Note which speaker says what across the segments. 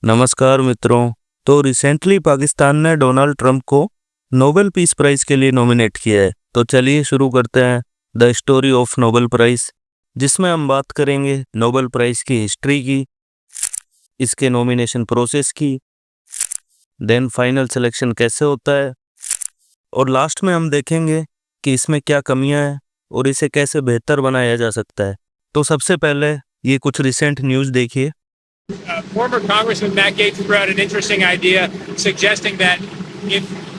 Speaker 1: नमस्कार मित्रों। तो रिसेंटली पाकिस्तान ने डोनाल्ड ट्रंप को नोबेल पीस प्राइज के लिए नॉमिनेट किया है। तो चलिए शुरू करते हैं the story of Nobel prize, जिसमें हम बात करेंगे नोबेल प्राइज की हिस्ट्री की, इसके नॉमिनेशन प्रोसेस की, देन फाइनल सिलेक्शन कैसे होता है, और लास्ट में हम देखेंगे कि इसमें क्या कमियां हैं और इसे कैसे बेहतर बनाया जा सकता है। तो सबसे पहले ये कुछ रिसेंट न्यूज़ देखिए।
Speaker 2: Former Congressman Matt Gaetz threw out an interesting idea suggesting that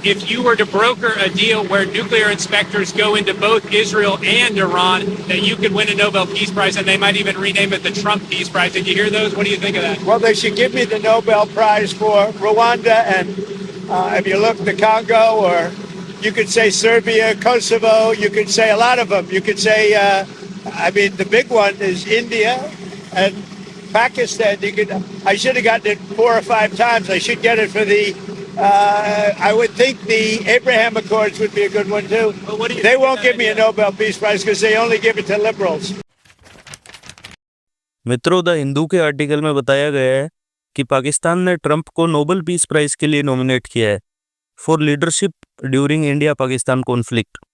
Speaker 2: if you were to broker a deal where nuclear inspectors go into both Israel and Iran, that you could win a Nobel Peace Prize, and they might even rename it the Trump Peace Prize. Did you hear those? What do you think of that?
Speaker 3: Well, they should give me the Nobel Prize for Rwanda and if you look the Congo, or you could say Serbia, Kosovo, you could say a lot of them. You could say, the big one is India and Pakistan. I should have gotten it 4 or 5 times. I should get it for I would think the Abraham Accords would be a good one too.
Speaker 2: Well, what do you
Speaker 3: They
Speaker 2: think of
Speaker 3: won't
Speaker 2: that
Speaker 3: give me a
Speaker 2: idea?
Speaker 3: Nobel Peace Prize because they only give it to liberals.
Speaker 1: मित्रों, the Hindu के article में बताया गया है कि पाकिस्तान ने Trump को Nobel peace prize के लिए नॉमिनेट किया है for leadership during India Pakistan conflict.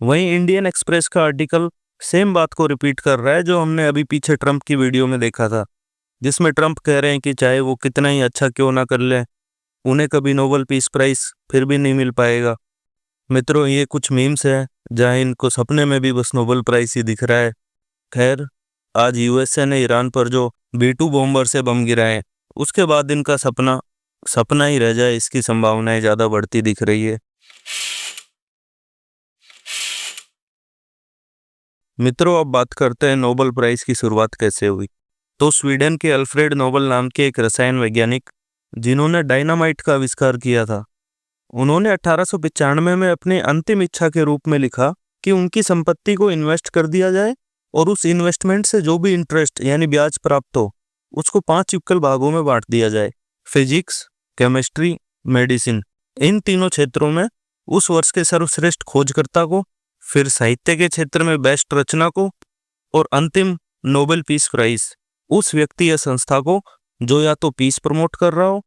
Speaker 1: वहीं इंडियन एक्सप्रेस का आर्टिकल सेम बात को रिपीट कर रहा है जो हमने अभी पीछे ट्रंप की वीडियो में देखा था, जिसमें ट्रंप कह रहे हैं कि चाहे वो कितना ही अच्छा क्यों ना कर ले, उन्हें कभी नोबेल पीस प्राइज फिर भी नहीं मिल पाएगा। मित्रों, ये कुछ मीम्स हैं जहां इनको सपने में भी बस नोबेल प्राइज ही दिख रहा है। खैर, आज यूएसए ने ईरान पर जो B-2 बॉम्बर से बम गिराए, उसके बाद इनका सपना ही रह जाए, इसकी संभावनाएं ज़्यादा बढ़ती दिख रही है। मित्रों, अब बात करते हैं नोबेल प्राइज की शुरुआत कैसे हुई। तो स्वीडन के अल्फ्रेड नोबेल नाम के एक रसायन वैज्ञानिक, जिन्होंने डायनामाइट का आविष्कार किया था, उन्होंने 1895 में अपनी अंतिम इच्छा के रूप में लिखा कि उनकी संपत्ति को इन्वेस्ट कर दिया जाए और उस इन्वेस्टमेंट से जो भी इंटरेस्ट यानी ब्याज प्राप्त हो, उसको 5 इक्वल भागों में बांट दिया जाए। फिजिक्स, केमिस्ट्री, मेडिसिन, इन तीनों क्षेत्रों में उस वर्ष के सर्वश्रेष्ठ खोजकर्ता को, फिर साहित्य के क्षेत्र में बेस्ट रचना को, और अंतिम नोबेल पीस प्राइज उस व्यक्ति या संस्था को जो या तो पीस प्रमोट कर रहा हो,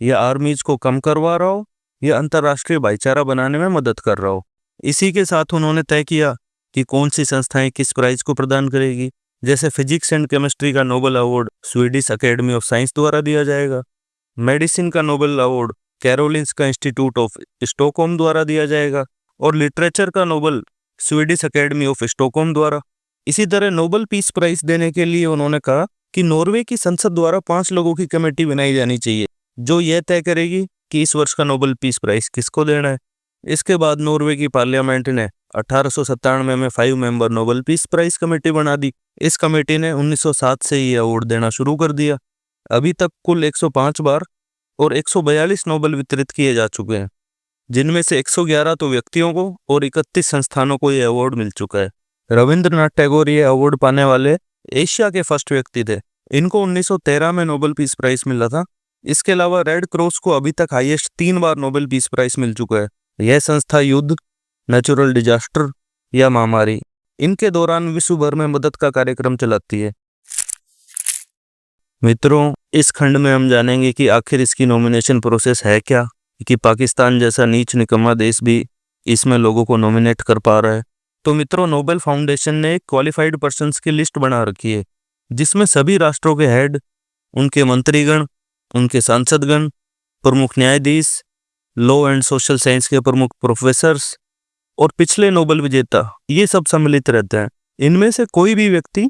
Speaker 1: या आर्मीज को कम करवा रहा हो, या अंतर्राष्ट्रीय भाईचारा बनाने में मदद कर रहा हो। इसी के साथ उन्होंने तय किया कि कौन सी संस्थाएं किस प्राइज को प्रदान करेगी। जैसे फिजिक्स एंड केमिस्ट्री का Nobel award Swedish academy of science द्वारा दिया जाएगा, मेडिसिन का Nobel award Karolinska institute of Stockholm द्वारा दिया जाएगा, और लिटरेचर का Nobel Swedish academy of Stockholm द्वारा। इसी तरह नोबेल पीस प्राइज देने के लिए उन्होंने कहा कि नॉर्वे की संसद द्वारा 5 लोगों की कमेटी बनाई जानी चाहिए जो यह तय करेगी कि इस वर्ष का नोबेल पीस प्राइज किसको देना है। इसके बाद नॉर्वे की पार्लियामेंट ने 1897 में 5 member Nobel peace prize committee बना दी। इस कमेटी ने 1907 से ये अवार्ड देना शुरू कर दिया। अभी तक कुल 105 बार और 142 नोबेल वितरित किए जा चुके हैं, जिनमें से 111 तो व्यक्तियों को और 31 संस्थानों को ये अवार्ड मिल चुका है। रविंद्रनाथ टैगोर ये अवार्ड पाने वाले एशिया के फर्स्ट व्यक्ति थे। इनको 1913 में नोबेल पीस प्राइज मिला था। इसके अलावा रेड क्रॉस को अभी तक हाईएस्ट 3 बार नोबेल पीस प्राइज मिल चुका है। यह संस्था युद्ध, नेचुरल डिजास्टर या महामारी, इनके दौरान विश्व भर में मदद का कार्यक्रम चलाती है। मित्रों, इस खंड में हम जानेंगे कि आखिर इसकी नॉमिनेशन प्रोसेस है क्या, कि पाकिस्तान जैसा नीच निकम्मा देश भी इसमें लोगों को नॉमिनेट कर पा रहा है। तो मित्रों, नोबेल फाउंडेशन ने एक क्वालिफाइड पर्सन्स की लिस्ट बना रखी है, जिसमें सभी राष्ट्रों के हेड, उनके मंत्रीगण, उनके सांसदगण, प्रमुख न्यायाधीश, लॉ एंड सोशल साइंस के प्रमुख प्रोफेसर्स और पिछले नोबेल विजेता, ये सब सम्मिलित रहते हैं। इनमें से कोई भी व्यक्ति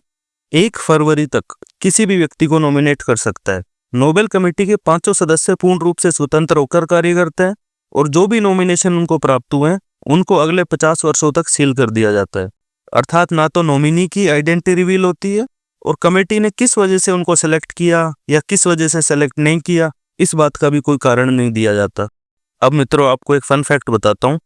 Speaker 1: 1 फरवरी तक किसी भी व्यक्ति को नॉमिनेट कर सकता है। नोबेल कमेटी के 5 सदस्य पूर्ण रूप से स्वतंत्र होकर कार्य करते हैं, और जो भी नॉमिनेशन उनको प्राप्त हुए हैं उनको अगले 50 वर्षों तक सील कर दिया जाता है। अर्थात ना तो नॉमिनी की आइडेंटिटी रिवील होती है, और कमेटी ने किस वजह से उनको सेलेक्ट किया या किस वजह से सेलेक्ट नहीं किया, इस बात का भी कोई कारण नहीं दिया जाता। अब मित्रों, आपको एक फन फैक्ट बताता हूँ।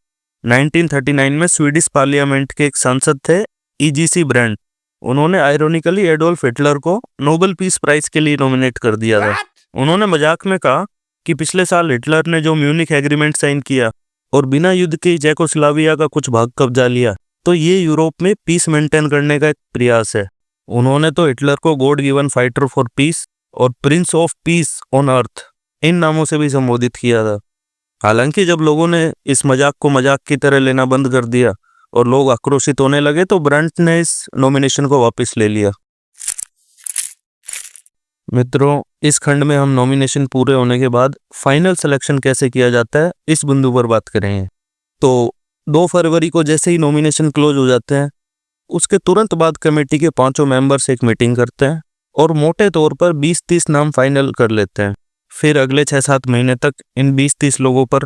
Speaker 1: 1939 में स्वीडिश पार्लियामेंट के एक सांसद थे E.G.C. ब्रैंड। उन्होंने आयरोनिकली एडोल्फ हिटलर को नोबेल पीस प्राइज के लिए नॉमिनेट कर दिया था। उन्होंने मजाक में कहा कि पिछले साल हिटलर ने जो म्यूनिख एग्रीमेंट साइन किया और बिना युद्ध के चेकोस्लोवाकिया का कुछ भाग कब्जा लिया, तो ये यूरोप में पीस मेंटेन करने का एक प्रयास है। उन्होंने तो हिटलर को God given fighter for peace और prince of peace on earth इन नामों से भी संबोधित किया था। हालांकि जब लोगों ने इस मजाक को मजाक की तरह लेना बंद कर दिया और लोग आक्रोशित होने लगे तो ब्रंट ने इस नॉमिनेशन को वापस ले लिया। मित्रों, इस खंड में हम नॉमिनेशन पूरे होने के बाद फाइनल सिलेक्शन कैसे किया जाता है इस बिंदु पर बात करेंगे। तो 2 फरवरी को जैसे ही नॉमिनेशन क्लोज हो जाते हैं उसके तुरंत बाद कमेटी के 5 मेंबर्स एक मीटिंग करते हैं और मोटे तौर पर 20-30 नाम फाइनल कर लेते हैं। फिर अगले 6-7 महीने तक इन 20-30 लोगों पर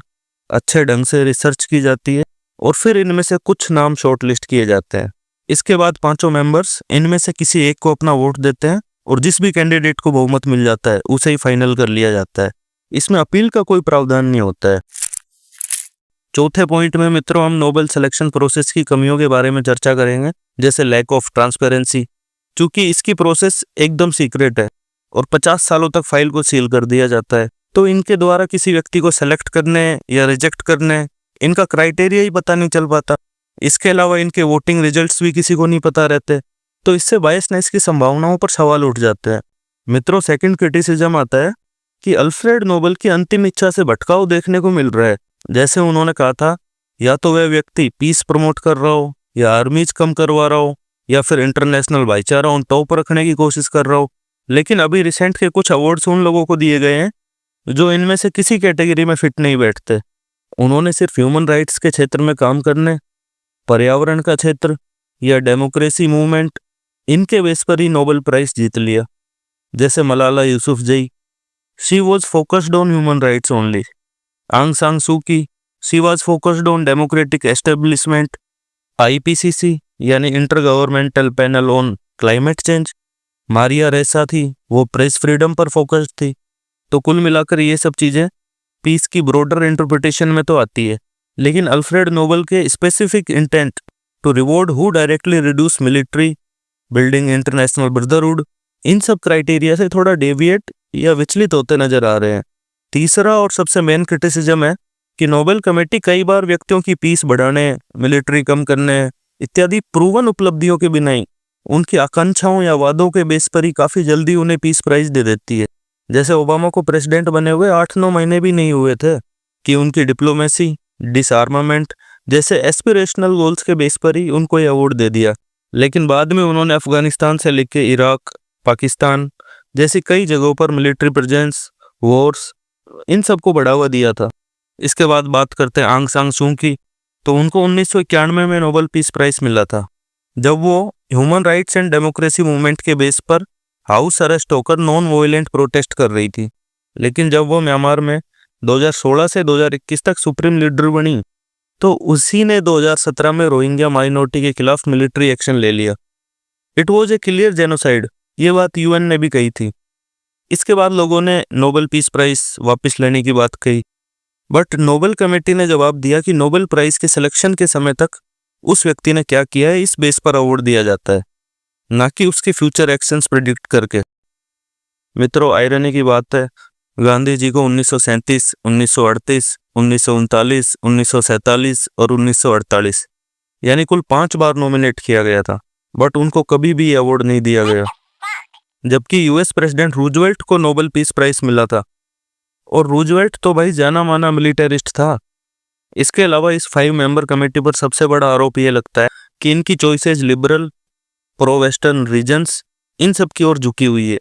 Speaker 1: अच्छे ढंग से रिसर्च की जाती है और फिर इनमें से कुछ नाम शॉर्टलिस्ट किए जाते हैं। इसके बाद 5 मेंबर्स इनमें से किसी एक को अपना वोट देते हैं और जिस भी कैंडिडेट को बहुमत मिल जाता है उसे ही फाइनल कर लिया जाता है। इसमें अपील का कोई प्रावधान नहीं होता है। चौथे पॉइंट में मित्रों हम नोबेल सिलेक्शन प्रोसेस की कमियों के बारे में चर्चा करेंगे, जैसे लैक ऑफ ट्रांसपेरेंसी। चूंकि इसकी प्रोसेस एकदम सीक्रेट है और 50 सालों तक फाइल को सील कर दिया जाता है, तो इनके द्वारा किसी व्यक्ति को सेलेक्ट करने या रिजेक्ट करने इनका क्राइटेरिया ही पता नहीं चल पाता। इसके अलावा इनके वोटिंग रिजल्ट्स भी किसी को नहीं पता रहते, तो इससे बायसनेस की संभावनाओं पर सवाल उठ जाते हैं। मित्रों, सेकंड क्रिटिसिज्म आता है कि अल्फ्रेड नोबेल की अंतिम इच्छा से भटकाव देखने को मिल रहा है। जैसे उन्होंने कहा था, या तो वह व्यक्ति पीस प्रमोट कर रहा हो, या आर्मीज कम करवा रहा हो, या फिर इंटरनेशनल भाईचारा ऑन टॉप रखने की कोशिश कर रहा हो। लेकिन अभी रिसेंट के कुछ अवार्ड्स उन लोगों को दिए गए हैं जो इनमें से किसी कैटेगरी में फिट नहीं बैठते। उन्होंने सिर्फ ह्यूमन राइट्स के क्षेत्र में काम करने, पर्यावरण का क्षेत्र या डेमोक्रेसी मूवमेंट, इनके बेस पर ही नोबेल प्राइज जीत लिया। जैसे Malala Yousafzai, she was focused on human rights only. आंग सान सू की, she was focused on democratic establishment. IPCC यानी inter governmental panel on climate change, Maria रेसा थी, वो प्रेस फ्रीडम पर फोकस्ड थी। तो कुल मिलाकर ये सब चीज़ें पीस की ब्रॉडर इंटरप्रिटेशन में तो आती है, लेकिन अल्फ्रेड नोबेल के specific intent to reward who directly reduce military, building international brotherhood, इन सब क्राइटेरिया से थोड़ा डेविएट या विचलित होते नजर आ रहे हैं। तीसरा और सबसे मेन क्रिटिसिज्म है कि नोबेल कमेटी कई बार व्यक्तियों की पीस बढ़ाने, मिलिट्री कम करने इत्यादि प्रूवन उपलब्धियों के बिना ही उनकी आकांक्षाओं या वादों के बेस पर ही काफ़ी जल्दी उन्हें पीस प्राइज दे देती है। जैसे ओबामा को प्रेसिडेंट बने हुए 8-9 महीने भी नहीं हुए थे कि उनकी डिप्लोमेसी, डिसआर्मामेंट जैसे एस्पिरेशनल गोल्स के बेस पर ही उनको ये अवार्ड दे दिया। लेकिन बाद में उन्होंने अफगानिस्तान से लेकर इराक, पाकिस्तान जैसी कई जगहों पर मिलिट्री प्रेजेंस, वॉर्स, इन सबको बढ़ावा दिया था। इसके बाद बात करते हैं आंग सान सू की, तो उनको 1991 में नोबेल पीस प्राइज मिला था, जब वो human rights and democracy movement के बेस पर हाउस अरेस्ट होकर नॉन वॉयलेंट प्रोटेस्ट कर रही थी। लेकिन जब वो म्यांमार में 2016 से 2021 तक सुप्रीम लीडर बनी, तो उसी ने 2017 में रोहिंग्या माइनॉरिटी के खिलाफ मिलिट्री एक्शन ले लिया। It was a clear genocide, ये बात UN ने भी कही थी। इसके बाद लोगों ने नोबेल पीस प्राइज वापस लेने की बात कही, बट नोबेल कमेटी ने जवाब दिया कि नोबेल प्राइज के सिलेक्शन के समय तक उस व्यक्ति ने क्या किया है इस बेस पर अवार्ड दिया जाता है, ना कि उसके फ्यूचर एक्शंस प्रेडिक्ट करके। मित्रों, आयरनी की बात है, गांधी जी को 1937, 1938, 1939, 1947 और 1948 यानी कुल 5 बार नॉमिनेट किया गया था, बट उनको कभी भी अवार्ड नहीं दिया गया। जबकि US प्रेसिडेंट रूजवेल्ट को नोबेल पीस प्राइज मिला था, और रूजवेल्ट तो भाई जाना माना मिलिटरिस्ट था। इसके अलावा इस 5 मेंबर कमेटी पर सबसे बड़ा आरोप ये लगता है कि इनकी choices liberal, pro western reasons इन सब की ओर झुकी हुई है।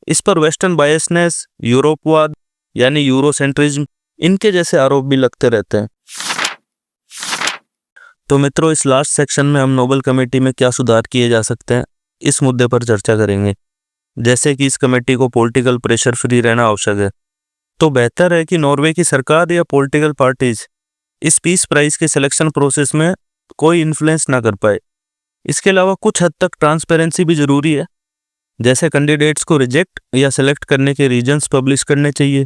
Speaker 1: इस पर वेस्टर्न बायसनेस, यूरोपवाद यानी यूरोसेंट्रिज्म, इनके जैसे आरोप भी लगते रहते हैं। तो मित्रों, इस लास्ट सेक्शन में हम नोबेल कमेटी में क्या सुधार किए जा सकते हैं इस मुद्दे पर चर्चा करेंगे। जैसे कि इस कमेटी को पॉलिटिकल प्रेशर फ्री रहना आवश्यक है, तो बेहतर है कि नॉर्वे की सरकार या पॉलिटिकल पार्टीज इस पीस प्राइज के सिलेक्शन प्रोसेस में कोई इन्फ्लुएंस ना कर पाए। इसके अलावा कुछ हद तक ट्रांसपेरेंसी भी जरूरी है, जैसे कैंडिडेट्स को रिजेक्ट या सिलेक्ट करने के रीजंस पब्लिश करने चाहिए,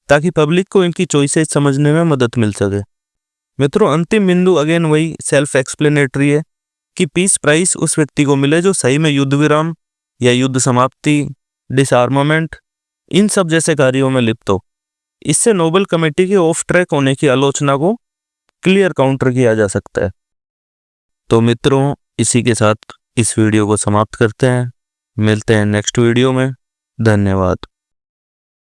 Speaker 1: ताकि पब्लिक को इनकी चॉइसेस समझने में मदद मिल सके। मित्रों, अंतिम बिंदु अगेन वही सेल्फ एक्सप्लेनेटरी है कि पीस प्राइज उस व्यक्ति को मिले जो सही में युद्ध विराम या युद्ध समाप्ति, डिसआर्मामेंट, इन सब जैसे कार्यों में लिप्त हो। इससे नोबेल कमेटी के ऑफ ट्रैक होने की आलोचना को क्लियर काउंटर किया जा सकता है। तो मित्रों, इसी के साथ इस वीडियो को समाप्त करते हैं। मिलते हैं नेक्स्ट वीडियो में। धन्यवाद।